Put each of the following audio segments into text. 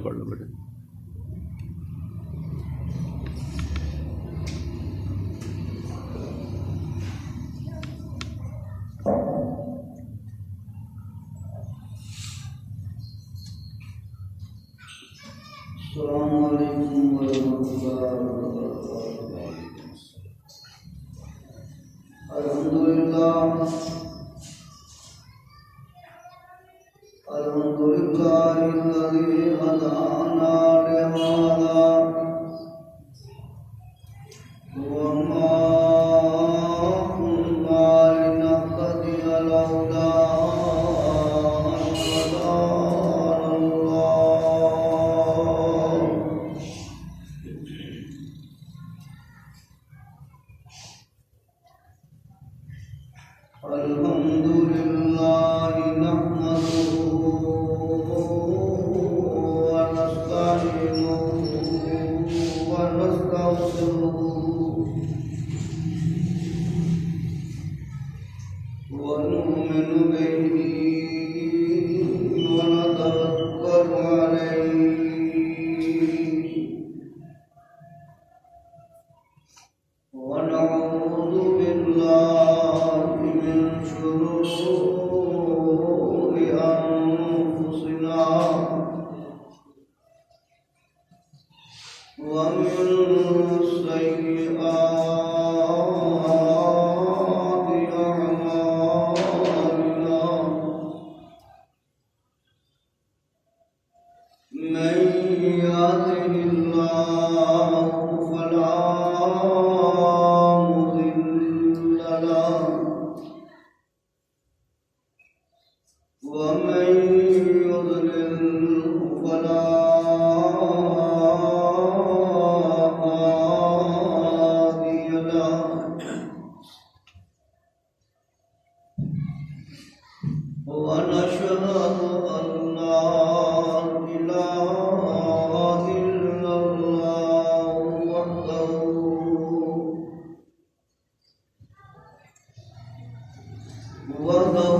پڑھ لو بیٹے. السلام علیکم ورحمۃ اللہ وبرکاتہ. الحمد للہ الذی ہدانا لہذا وما كنا لنهتدی لولا ان هدانا اللہ. الحمد للہ نحمده ونستعينه ونستغفره ونؤمن به ونتوكل عليه ونعوذ بالله من شرور أنفسنا ومن سيئات أعمالنا. من يهده الله فلا مضل له ومن يضلل فلا هادي له. ونشهد أن لا إله إلا الله وحده وحده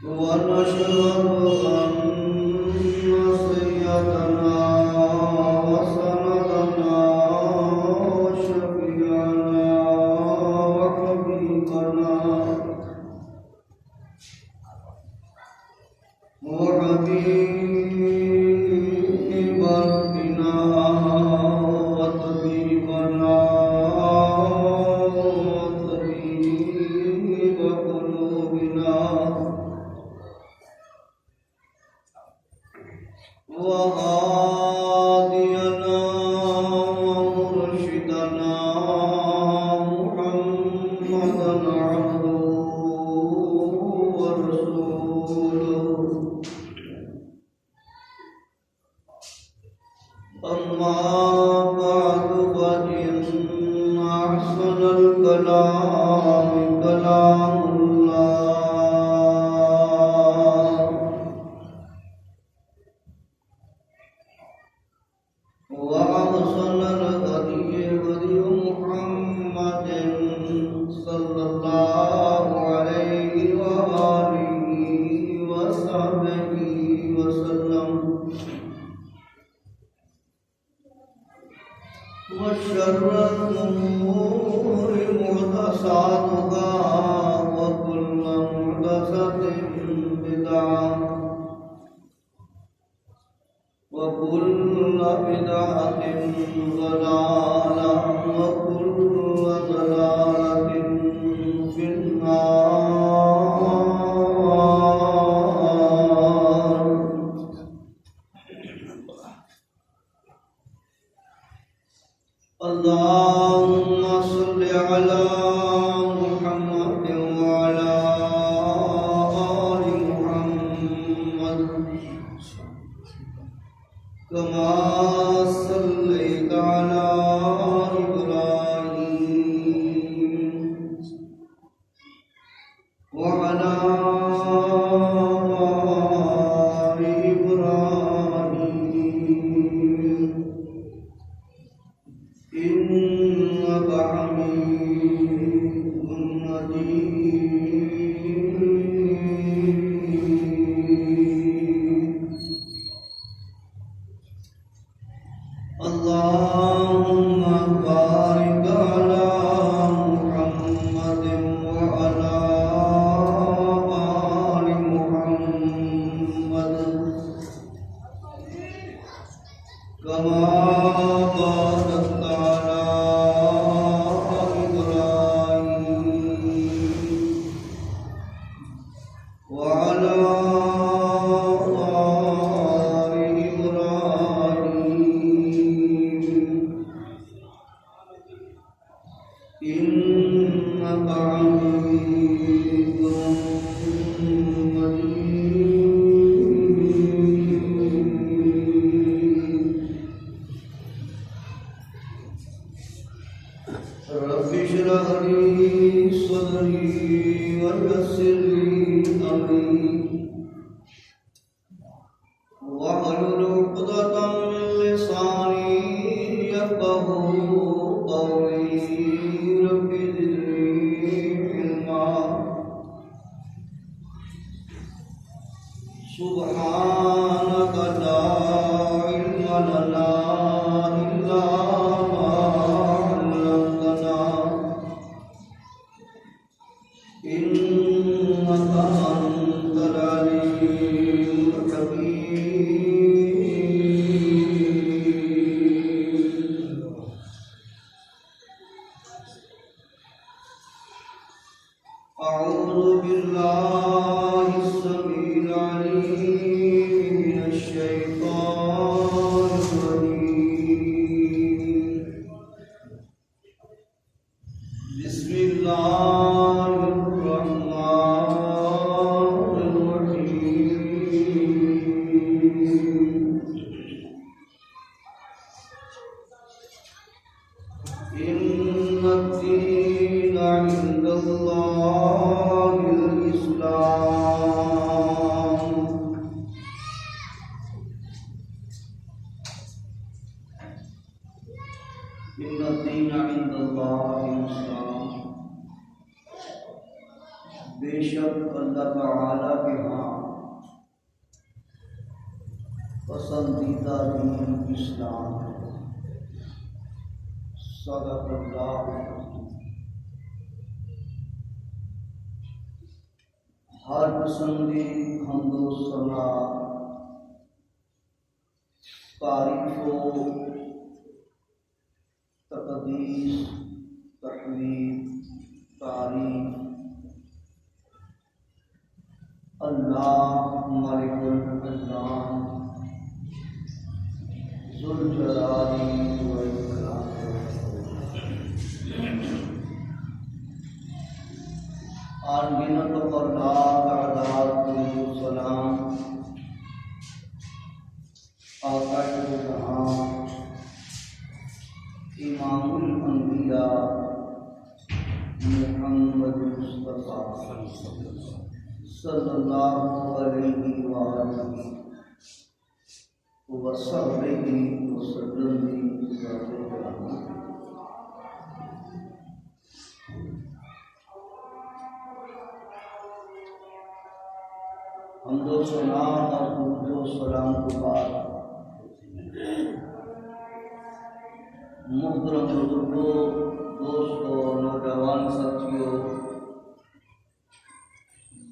ونشهد أن سيدنا وسندنا وشفيعنا وحبيبنا وحبيب قلبنا وطبيبنا وطبيب قلوبنا وهادينا ومرشدنا محمدا عبده ورسوله أما بعد فإن أحسن الكلام كلام الله وأحسن الهدي هدي محمد صلى الله عليه وآله وصحبه وسلم وشر الأمور محدثاتها وكل محدثة بدعة وكل بدعة ضلالة وكل ضلالة في النار. اللهم صل على محمد وعلى آل محمد كما صليت على إبراهيم وعلى آل إبراهيم إنك حميد مجيد. اللهم بارك على محمد وعلى آل محمد كما باركت على إبراهيم وعلى آل إبراهيم إنك حميد مجيد. رب اشرح لي صدري ويسر لي أمري واحلل عقدة من لساني يفقهوا قولي. رب زدني علما. سبحانك لا علم لنا إلا ما علمتنا إنك أنت العليم الحكيم. أعوذ بالله السميع العليم من الشيطان الرجيم. بسم الله الرحمن الرحيم. إن الدين عند الله الإسلام. إن الدين عند الله الإسلام. بے شک اللہ تعالیٰ کے پسندیدہ دین اسلام ہے۔ صدق اللہ۔ ہر قسم کی حمد و ثنا، تعریف و تقدیس، تحمید، تعریف اللہ مالک الانام ذوالجلال والاکرام۔ آنگنت پر لاکھ اعداد درود و سلام آقا جہاں امام الانبیاء محمد مصطفیٰ صلی اللہ علیہ وآلہ وصحبہ وسلم کی ذات گرامی۔ حمد و ثنا اور درود و سلام کے بعد محترم بزرگوں، دوستوں، نوجوان ساتھیوں،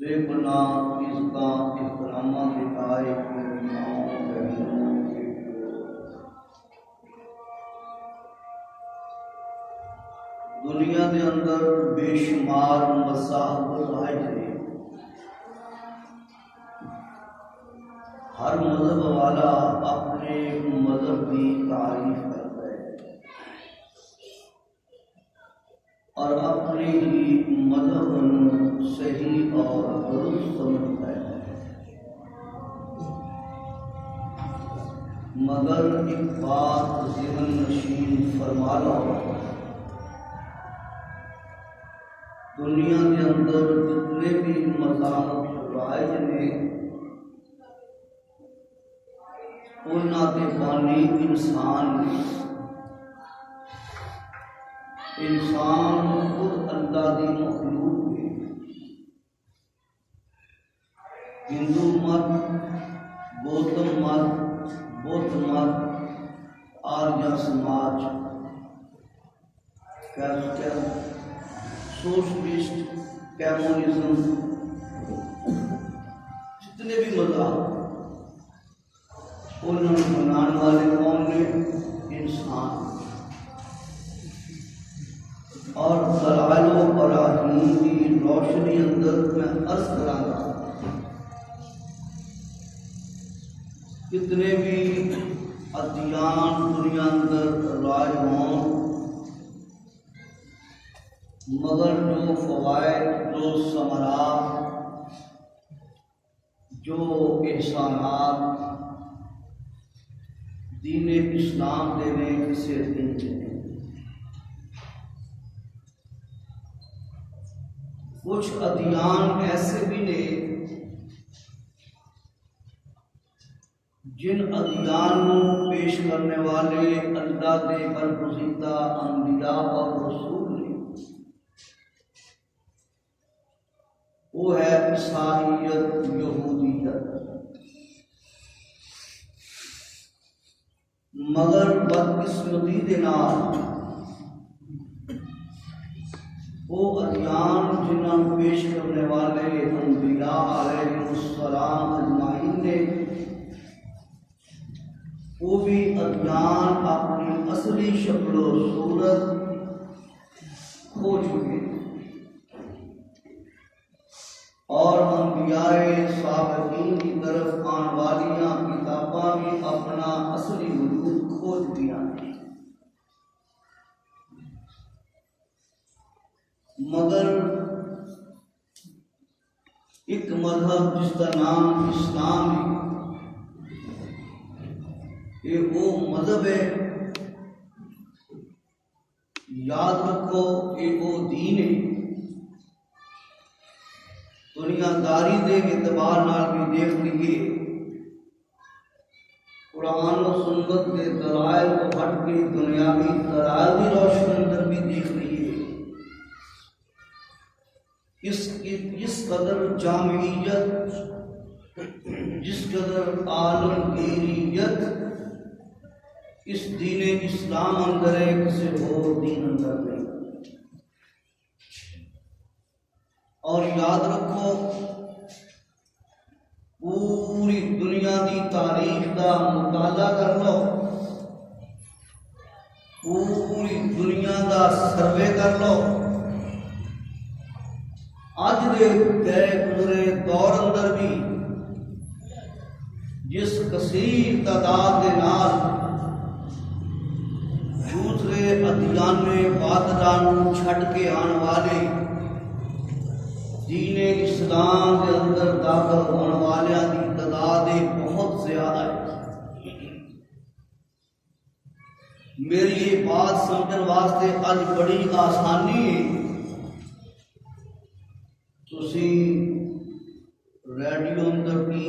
بے پناہ عزت احترامات کے لائق میری ماؤں بہنوں، دنیا کے اندر بے شمار مذاہب رائج ہیں۔ ہر مذہب والا اپنے مذہب کی تعریف کرتا ہے اور اپنے ہی مذہب کو صحیح اور درست سمجھتا ہے، مگر ایک بات ذہن نشین فرما لو، دنیا کے اندر جتنے بھی مذاہب رائج نے انہاں کے بانی انسان خود اللہ دی مخلوق ہے۔ ہندو مت، گوتم مت، بدھ مت، آریہ سماج، سوشلسٹ، کمیونزم، جتنے بھی مذہب انہوں نے بنانے والے کون نے؟ انسان۔ اور دلائل و براہین کی روشنی اندر میں عرض کراں گا، کتنے بھی ادیان دنیا اندر رائج ہوں، مگر جو فوائد، جو ثمرات، جو احسانات دین اسلام دینے کسے دن دینے۔ کچھ ادیان ایسے بھی نے جن ادیان کو پیش کرنے والے اللہ کے برگزیدہ انبیاء اور رسول نے، وہ ہے عیسائیت، یہودیت۔ مگر بدقسمتی کے نال وہ ادیان جنہاں پیش کرنے والے انبیاء علیہ السلام اجمعین نے، وہ بھی ادیان اپنی اصلی شکل و صورت کھو چکے اور انبیاء سابقین کی طرف آن والیاں کتاباں بھی اپنا اصلی وجود کھو دیا ہے۔ مگر ایک مذہب جس کا نام اسلام ہے، یہ وہ مذہب ہے، یاد رکھو یہ وہ دین ہے۔ دنیا داری دے اعتبار نال بھی دیکھ لیے، قرآن و سنت کے دلائل کو ہٹ کے دنیاوی دلائل کی روشنی اندر بھی دیکھ لیے، اس قدر جامعیت جس قدر عالمگیریت اس دین اسلام اندر ہے کسی اور دین اندر نہیں. اور یاد رکھو پوری دنیا دی تاریخ دا مطالعہ کر لو، پوری دنیا دا سروے کر لو، اج دے گئے گزرے دور اندر بھی جس کثیر تعداد کے نال دوسرے ادیانے باطلاں چھڈ کے آن والے دین اسلام کے اندر داخل ہونے والوں کی تعداد بہت زیادہ ہے. میری یہ بات سمجھن واسطے اج بڑی آسانی ہے. تسی ریڈیو اندر کی،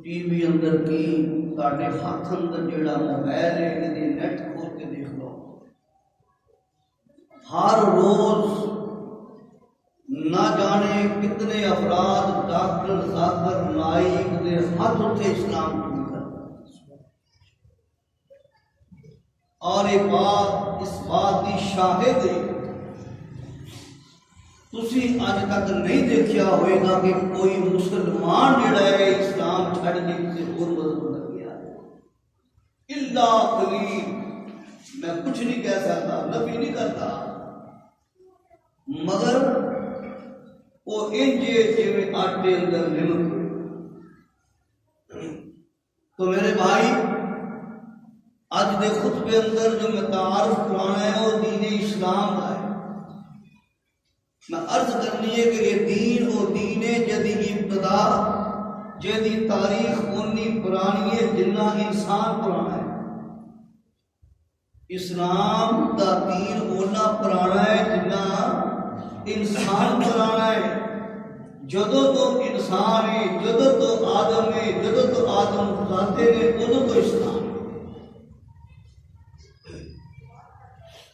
ٹی وی اندر کی، تاڑے ہاتھ اندر جیڑا موبائل ہے یہ نیٹ کھول کے دیکھ لو. ہر روز نہ جانے کتنے افراد ڈاکٹر ذاکر نائک دے ہاتھ اٹھے اسلام کی کر. اور ایک بات اس بات کی شاہد ہے، تسی آج تک نہیں دیکھا ہوئے گا کہ کوئی مسلمان جڑا ہے اسلام چھڑ کے کسی اور مذہب میں گیا ہے. الا قلیل، میں کچھ نہیں کہہ سکتا، نفی نہیں کرتا، مگر وہ انجے جویں آٹے اندر نمک. تو میرے بھائی آج دے خطبے اندر جو میں تعارف کرانا ہے وہ دین اسلام کا ہے. میں عرض کرنی ہے کہ یہ دین وہ دین ہے جدی ابتدا جدی تاریخ اونی پرانی ہے جنہ انسان پرانا ہے. اسلام دا دین اونا پرانا ہے جنہ انسان پرانا ہے. جدو تو انسان ہے، جدو تو آدم ہے، جدو تو آدم ذاتے نے ادو تو اسلام ہے.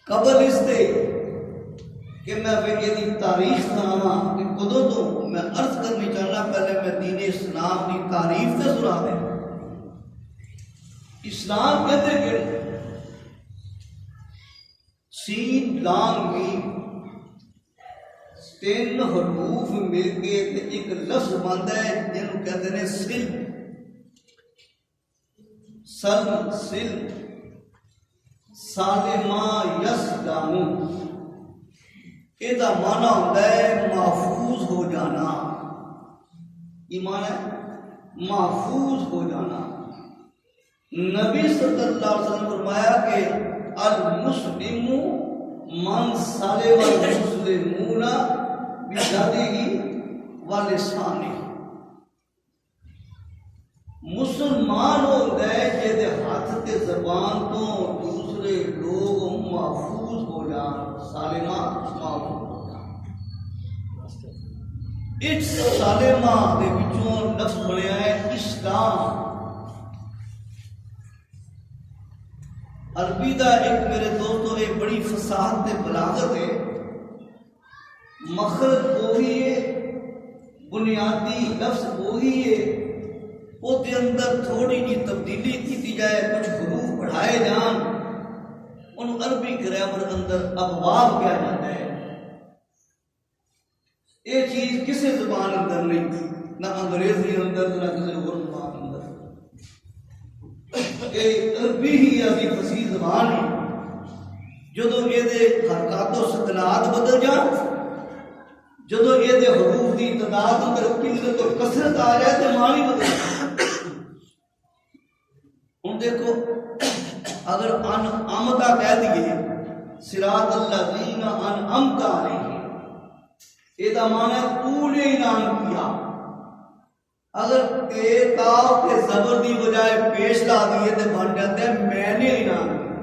قبل اس دے کہ میں یہ تاریخ سناواں کہ کدو تو میں عرض کرنی چاہنا، پہلے میں دین اسلام کی تعریف سے سنا دیں. اسلام کہتے کہ سین لام میم تین حروف مل کے ایک لفظ بنتا ہے جنہوں کہتے ہیں سلم. سلم سلم سالما یسلم، یہ معنی ہوتا ہے محفوظ ہو جانا. یہ معنی ہے محفوظ ہو جانا. نبی صلی اللہ علیہ وسلم فرمایا کہ المسلم من سلم المسلمون بِيَدِهِ وَلِسَانِهِ. مسلمان ہوتا ہے جہدے ہاتھ تے زبان تو دوسرے لوگ محفوظ ہو جان، سالمہ محفوظ ہو جان. اس سالمہ دے وچوں لفظ بنیا ہے اسلام. عربی دا ایک میرے دوستوں ایک بڑی فصاحت تے بلاغت ہے. مخرج وہی ہے، بنیادی لفظ وہی ہے، وہ دے اندر تھوڑی جی تبدیلی کی جائے، کچھ حروف بڑھائے جان، ان عربی گرامر اندر ابواب کیا جاتا ہے. یہ چیز کسی زبان اندر نہیں، نہ انگریزی اندر نہ کسی اور زبان اندر. یہ عربی ہی ایسی فصیح زبان ہے. جدو یہ حرکات و سکنات بدل جان، جدو یہ حروف کی تعداد اندر قلت و کثرت آ جائے تو معنی بدل جائے. ہوں دیکھو اگر انعمتا کہہ دیے صراط الذین انعمت علیہم، یہ معنی ہے تو نے انعام کیا. اگر تے کاف کے زبر دی بجائے پیش لا دیے تو بن جاتا ہے میں نے انعام کیا.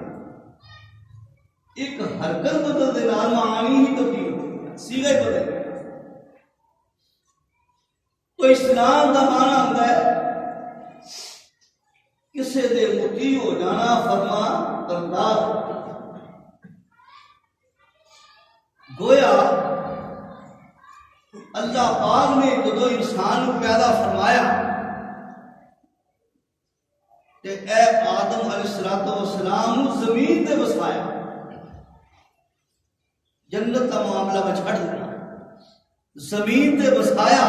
ایک حرکت بدل دے نال معنی ہی تبدیل ہو گیا، صیغہ ہی بدل گیا. تو اسلام کا معنی ہوتا ہے کسی دے مطیع ہو جانا، فرما بردار. گویا اللہ پاک نے جدو انسان کو پیدا فرمایا کہ اے آدم علیہ السلام زمین تے وسایا، جنت کا معاملہ میں چھڑ دینا، زمین تے وسایا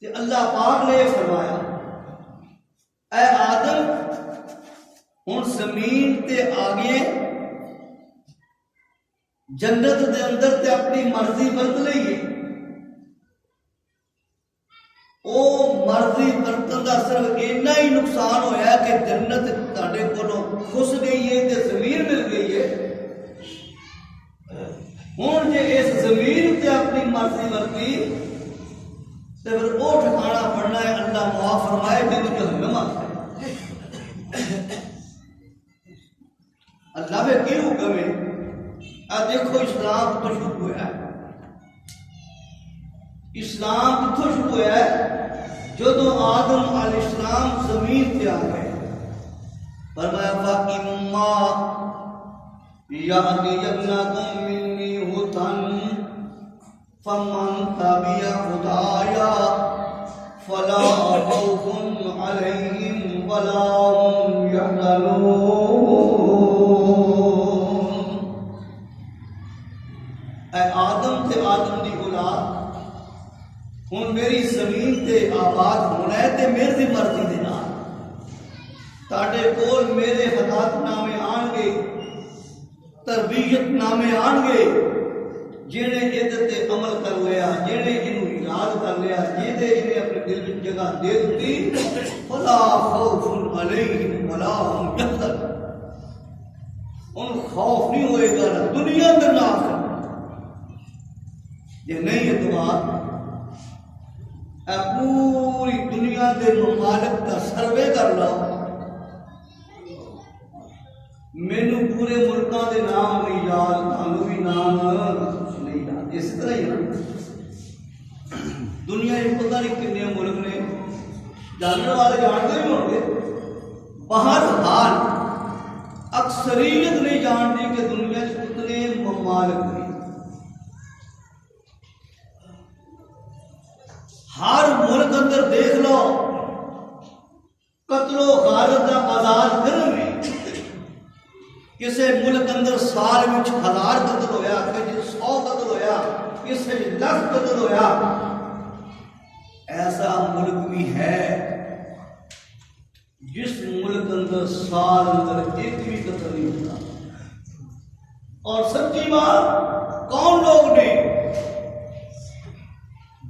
تے اللہ پاک نے یہ فرمایا اے آدم ہن زمین تے آگے جنت دے اندر تے اپنی مرضی برت لئیے، او مرضی برتن دا صرف اتنا ہی نقصان ہویا کہ جنت تہاڈے کولوں خس گئی ہے تے زمین مل گئی ہے۔ ہن جے اس زمین تے اپنی مرضی برتی تے پھر او ٹھکانا پڑنا ہے اللہ معاف فرمائے جنوں جہنم آکھے۔ اللہ میں کی حکم ہے؟ دیکھو اسلام کتوں شروع ہوا ہے، اسلام کتوں شروع ہوا ہے؟ جدو آدم علیہ السلام زمین تے آ گئے، فرمایا فَإِمَّا يَأْتِيَنَّكُم مِّنِّي هُدًى فَمَن تَبِعَ هُدَايَ فَلَا خَوْفٌ عَلَيْهِمْ وَلَا هُمْ يَحْزَنُونَ۔ اے آدم تے آدم دی اولاد، ہن میری زمین تے آباد ہونا ہے تے میری مرضی دے نال، تاڈے کول میرے ہدایت نامے آن گے، تربیت نامے آن گے، جنے ادھر تے عمل کر لیا، جنے انہوں یاد کر لیا، جنے انہیں اپنے دل وچ جگہ دے دتی، فلا خوف علیہم ولا هم یحزنون، ان خوف نہیں ہوئے گا نہ دنیا میں نہ آخرت۔ یہ نہیں ہے دعا، اے پوری دنیا دے ممالک کا سروے کر لو، مینو پورے ملکاں دے نام نہیں یاد، تانوں بھی نام نہیں یاد، اس طرح ہی ہے۔ دنیا میں پتہ نہیں کتنے ملک نے، جاننے والے جانتے بھی ہوں گے، بہرحال اکثریت نہیں جانتی کہ دنیا میں کتنے ممالک ہیں۔ ہر ملک اندر دیکھ لو قتل و غارت کا آزاد فلم ہے، کسی ملک اندر سال میں 1000 قتل ہویا، کسی 100 قتل ہویا، کسی 1,00,000 قتل ہویا۔ ایسا ملک بھی ہے جس ملک اندر سال اندر ایک بھی قتل نہیں ہوتا، اور سچی بات کون لوگ نے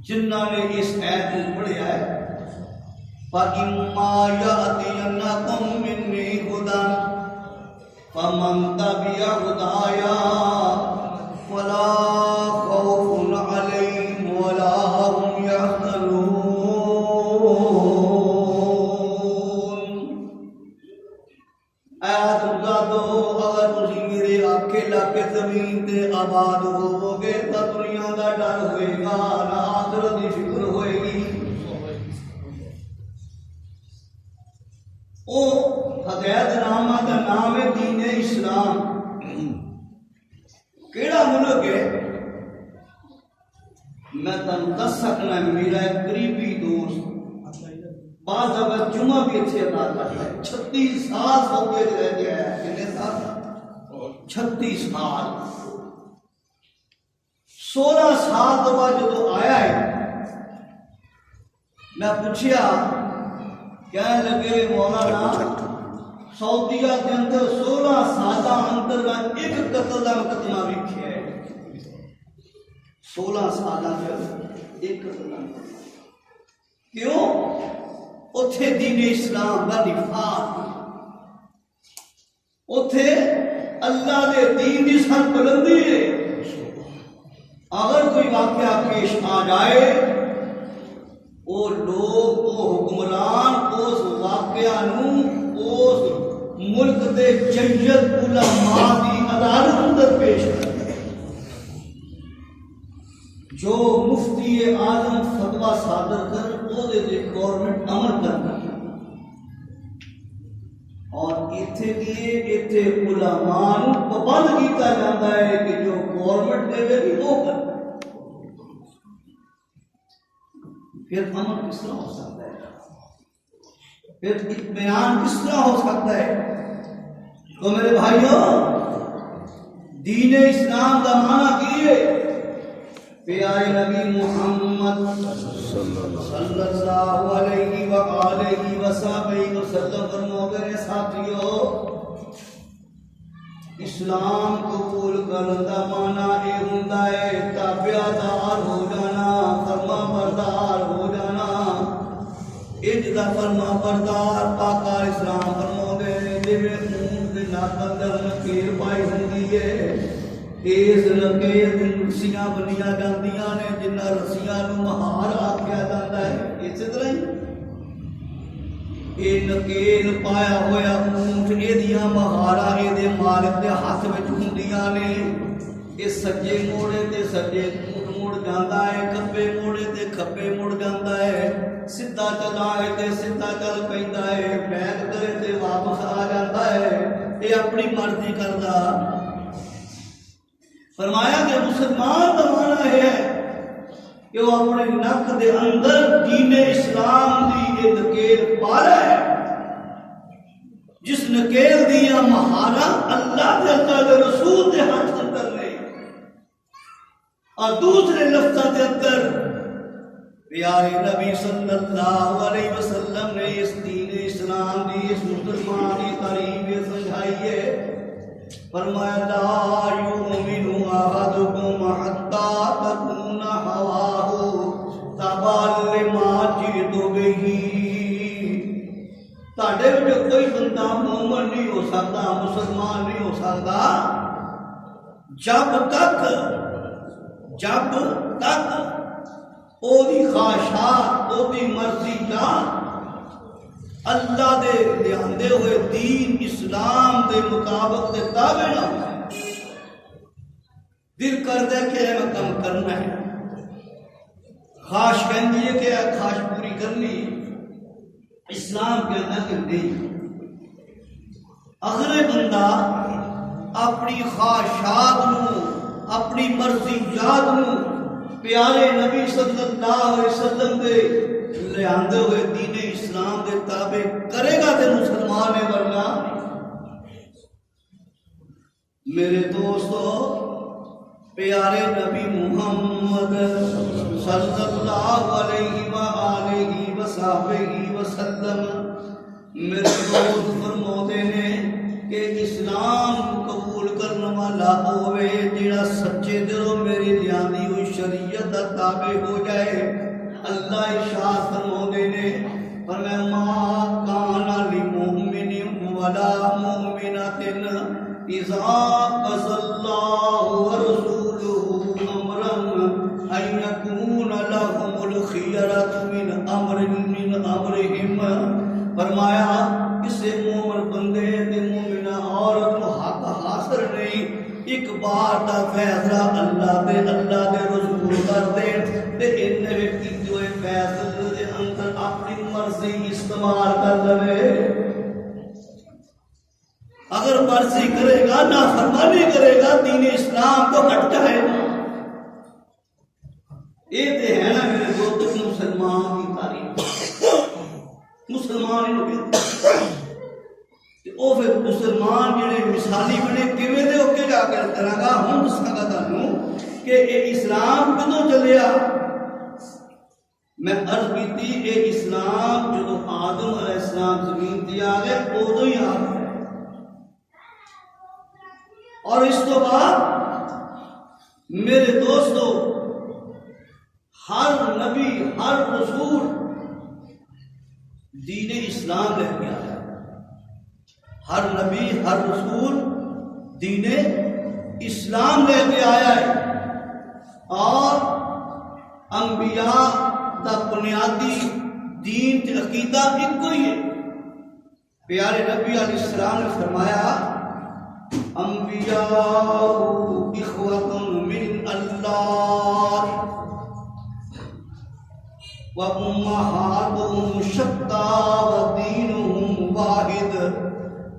جنہوں نے اس آیت کو پڑھا ہے، فَإِمَّا يَأْتِيَنَّكُم مِّنِّي هُدًى فَمَن تَبِعَ هُدَايَ فَلَا خَوْفٌ عَلَيْهِمْ وَلَا هُمْ يَحْزَنُونَ۔ اے آدم زادو، اگر تسی میرے آکھے لاکے زمین تے آباد ہوو گے تو دنیا دا ڈر ہوئے گا، نہ آخرت دی فکر ہوئے گی۔ او ہدایت نامہ دا نام ہے دین اسلام۔ کیڑا ملک ہے؟ میں تم دس سکنا، میرا ایک قریبی دوست بعض دفعہ جمعہ بھی اچھے ادا کرتا ہے، 36 سال سعودی رہ گیا ہے، کتنے سال؟ 36 سال۔ 16 سال تو بعد جب آیا ہے، میں پوچھیا کہنے لگے مولانا سعودیہ کے اندر 16 سالہ اندر میں ایک قتل کا مقدمہ لکھا ہے، 16 سالہ میں ایک قتل کا مقدمہ۔ کیوں؟ اتھے دین اسلام کا نفاذ، اتھے اللہ دے دین کی سن بلندی ہے۔ اگر کوئی واقعہ پیش آ جائے، وہ لوگ، وہ حکمران اس واقعہ نو اس ملک دے جید علماء دی عدالت اندر پیش کرتے ہیں، جو مفتی اعظم فتویٰ صادر کر وہ دے گورنمنٹ عمل کرنا ہے، اور اتھے دیے اتھے علماء نو پابند کیتا جاتا ہے کہ جو گورنمنٹ دے گی وہ کرنا۔ پھر عمل کس طرح ہو سکتا ہے؟ پھر اطمینان کس طرح ہو سکتا ہے؟ تو میرے بھائیوں، دین اسلام کا معنی کیے پیارے نبی محمد صلی اللہ علیہ وآلہ وسلم فرماتے ہیں ساتھیو، اسلام قبول کرنے کا معنی یہ ہوندا ہے تابعدار ہو جانا، فرما بردار ہو جانا۔ اجدا فرما بردار پاکا اسلام فرماتے ہیں جویں اونٹ دے ناک اندر نکیر پائی ہوندی ہے، اس نکیر دی رسیاں بنیاں جاندیاں نے جنہاں رسیاں نوں مہار آکھیا جاندا ہے۔ اسی طرح ہی یہ نکیل پایا ہویا اونٹ ایدیاں مہارا ایدے مالک دے ہاتھ وچ ہوندیاں نے، یہ سجے موڑے تے سجے اونٹ مڑ جاندا ہے، کھبے موڑے تے کھبے مڑ جاندا ہے، سیدھا چلائے تے سیدھا چل پیندا ہے، بیک کرے تے واپس آ جاندا ہے، یہ اپنی مرضی کردا۔ فرمایا کہ مسلمان کا معنی ہے کہ وہ اپنے نک دے اندر دین اسلام دی یہ نکیل پا رہا ہے، جس نکیل دیا مہارا اللہ دے اللہ دے رسول دے ہاتھ اندر نے، اور دوسرے لفظ دے اندر پیارے نبی صلی اللہ علیہ وسلم نے اس دین اسلام دی اس مسلمان کی تعریف سمجھائی ہے۔ فرمایا لا یؤمن احدکم حتی تکون ہواہ تبعا لما جئت بہ، تہاڈے وچ کوئی بندہ مومن نہیں ہو سکتا، مسلمان نہیں ہو سکتا جب تک او دی خواہشات، او دی مرضی جان اللہ دے لیاندے ہوئے دین اسلام دے مطابق دے تابع نہ ہو۔ دل کر دے کہ میں کم کرنا ہے، خواہش کہندی ہے کہ خواہش پوری کرنی ہے، اسلام کہنا کہ نہیں۔ اگر بندہ اپنی خواہشات نو، اپنی مرضی جات نو پیارے نبی صلی اللہ علیہ وسلم دے لیاندے ہوئے دین اسلام دے تابع کرے گا تے مسلمان ہے، ورنہ میرے دوستو پیارے نبی محمد صلی اللہ علیہ وآلہ وسلم میرے دوست فرماتے ہیں کہ اسلام قبول کرنے والا ہوئے جڑا سچے دلوں میری لیاندی ہوئی شریعت دا تابع ہو جائے۔ اللہ ارشاد فرماتے نے فرمایا ما کان للمؤمن ولا مؤمنۃ اذا قضى الله ورسوله امرا ان يكون لهم الخيرة من امرهم۔ فرمایا کسی مومن بندے تے مومنہ عورت کو حق حاصل نہیں ایک بار دا فیصلہ اللہ دے رسول کر دے تے ان وچ جو فیصلے دے اندر اپنی مرضی استعمال کر لے۔ اگر مرضی کرے گا، نافرمانی کرے گا، دین اسلام کو ہٹ جائے گا۔ یہ تے ہے نا میرے دوست مسلمان کی تاریخ، مسلمان انہوں او پھر مسلمان جڑے مثالی بنے کیویں دے اوکے جا کے طرح کا ہم دساں تانوں کہ اے اسلام کدوں چلیا۔ میں عرض کیتی اے اسلام جو آدم علیہ السلام زمین تے آ گئے ادوں ہی آ گئے، اور اس تو بعد میرے دوستو ہر نبی ہر رسول دین اسلام لے کے آیا، ہر نبی ہر رسول دین اسلام لے کے آیا ہے، اور انبیاء دا بنیادی دین تے عقیدہ ایک ہی ہے۔ پیارے نبی علیہ السلام نے فرمایا انبیاء اخوۃ من اللہ وَأُمَّهَاتُهُمْ شَتَّىٰ وَدِينُهُمْ وَاحِدٌ۔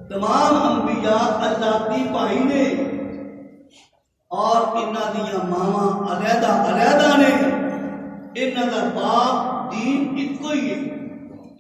تمام انبیاء اللہ دی بھائی نے اور انہاں دیاں ماواں علیحدہ علیحدہ نے، انہاں دا باپ دین ایک ہی ہے۔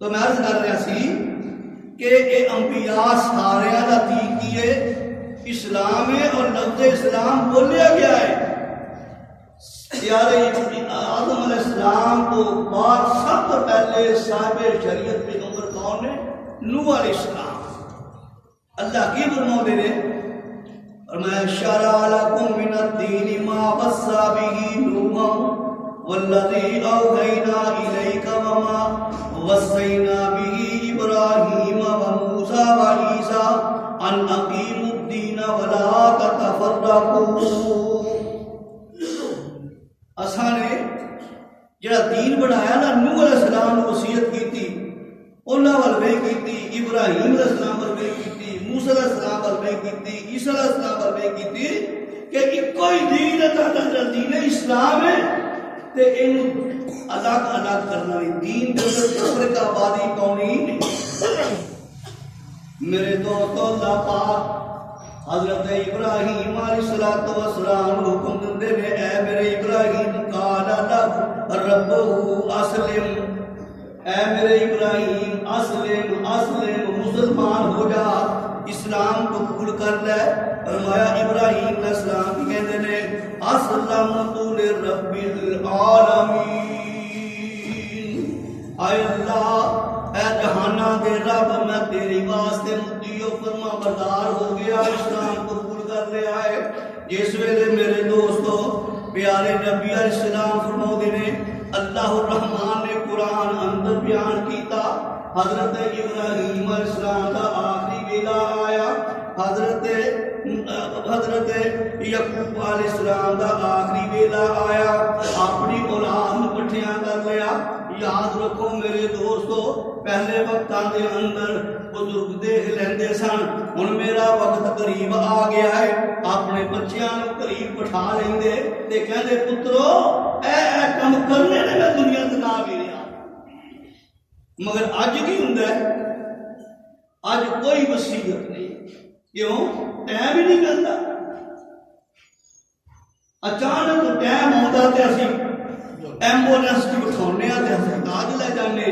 تو میں عرض کر رہا سی کہ یہ انبیاء سارے دا دین کی ہے اسلام ہے اور لفظ اسلام بولیا گیا ہے پیارے آدم علیہ السلام کو بعد سب سے پہلے صاحب شریعت پیغمبر کون ہے؟ نوح علیہ السلام. اللہ کی فرما دے رہے فرمایا شرع لکم من الدین ما وصى به نوح والذی اوحینا الیک وما وصینا به ابراہیم وموسیٰ وعیسیٰ ان اقیموا الدین ولا تتفرقوا. اساں نے جڑا دین بڑھایا نا نوح علیہ السلام نے وصیت کی تھی انہاں ول وے کیتی ابراہیم علیہ السلام ول وے کیتی موسیٰ علیہ السلام ول وے کیتی عیسیٰ علیہ السلام ول وے کیتی کہ اکو ہی دین ہے تا دین اسلام ہے تے اینو الگ الگ کرنا نہیں دین دے کفر کا آبادی کونی نہیں. میرے دوستو اللہ پاک حضرت ابراہیم علیہ السلام حکم دندے نے اے میرے ابراہیم قال له ربہ اسلم اے میرے ابراہیم اسلم اسلم مسلمان ہو جا اسلام کو قبول کر لے. فرمایا ابراہیم علیہ السلام کی کہتے نے اسلمت لرب العالمین. اے اللہ اے جہانہ دے رب میں تیری واسطے مدعی و فرما بردار ہو گیا اسلام کو قبول کر لیا ہے. جس ویلے میرے دوستو پیارے نبی علیہ السلام فرماؤ نے اللہ الرحمن نے قرآن اندر بیان کیتا حضرت ابراہیم علیہ السلام کا آخری ویلا آیا حضرت یعقوب علیہ السلام کا آخری ویلا آیا اپنی اولاد نو کٹھیاں کر لیا. یاد رکھو میرے دوستو پہلے وقتاں دے اندر بزرگ دیکھ لیندے سن ہن میرا وقت قریب آ گیا ہے اپنے بچیاں نو قریب بٹھا لیندے تے کہندے پترو اے کم کرنے نے میں دنیا تے نہ ویریا. مگر اج کی ہوندا ہے اج کوئی وصیت نہیں کیوں ٹائم ہی نہیں ملتا. اچانک ٹائم آتا تے اسی ایمبولینس کی بٹھانے تے ہسپتال لے جانے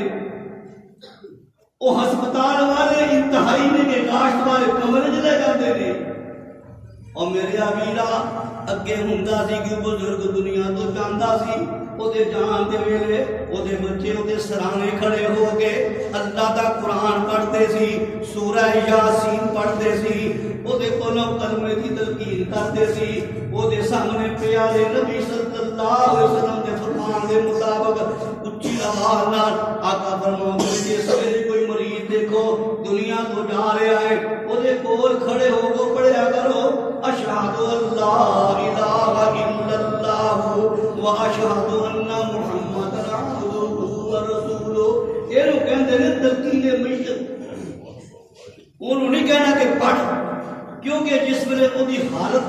وہ ہسپتال والے انتہائی نے کاشت والے کمرے چ لے جاتے نے. اور میرے ویرا اگے ہوندا سی کہ بزرگ دنیا تو جاندا سی او دے جان دے ویلے او دے بچے او دے سرانے کھڑے ہو کے اللہ دا قرآن پڑھتے سی سورہ یاسین پڑھتے سی او دے کولوں کلمے دی تلقین کرتے سی او دے سامنے پیارے نبی صلی اللہ علیہ وسلم دے فرمان دے مطابق اچھی آواز نال آقا فرماؤندے جس ویلے کوئی مریض دیکھو دنیا تو جا رہا ہے او دے کول کھڑے ہو کے پڑھیا کرو اشہد اللہ الہ الا اللہ و اشہد ان محمد عبدہ و رسولہ. اینو کہندے نے تلقین معیشت. انہوں نہیں کہنا کہ پڑھ کیونکہ جس ویلے وہ دی حالت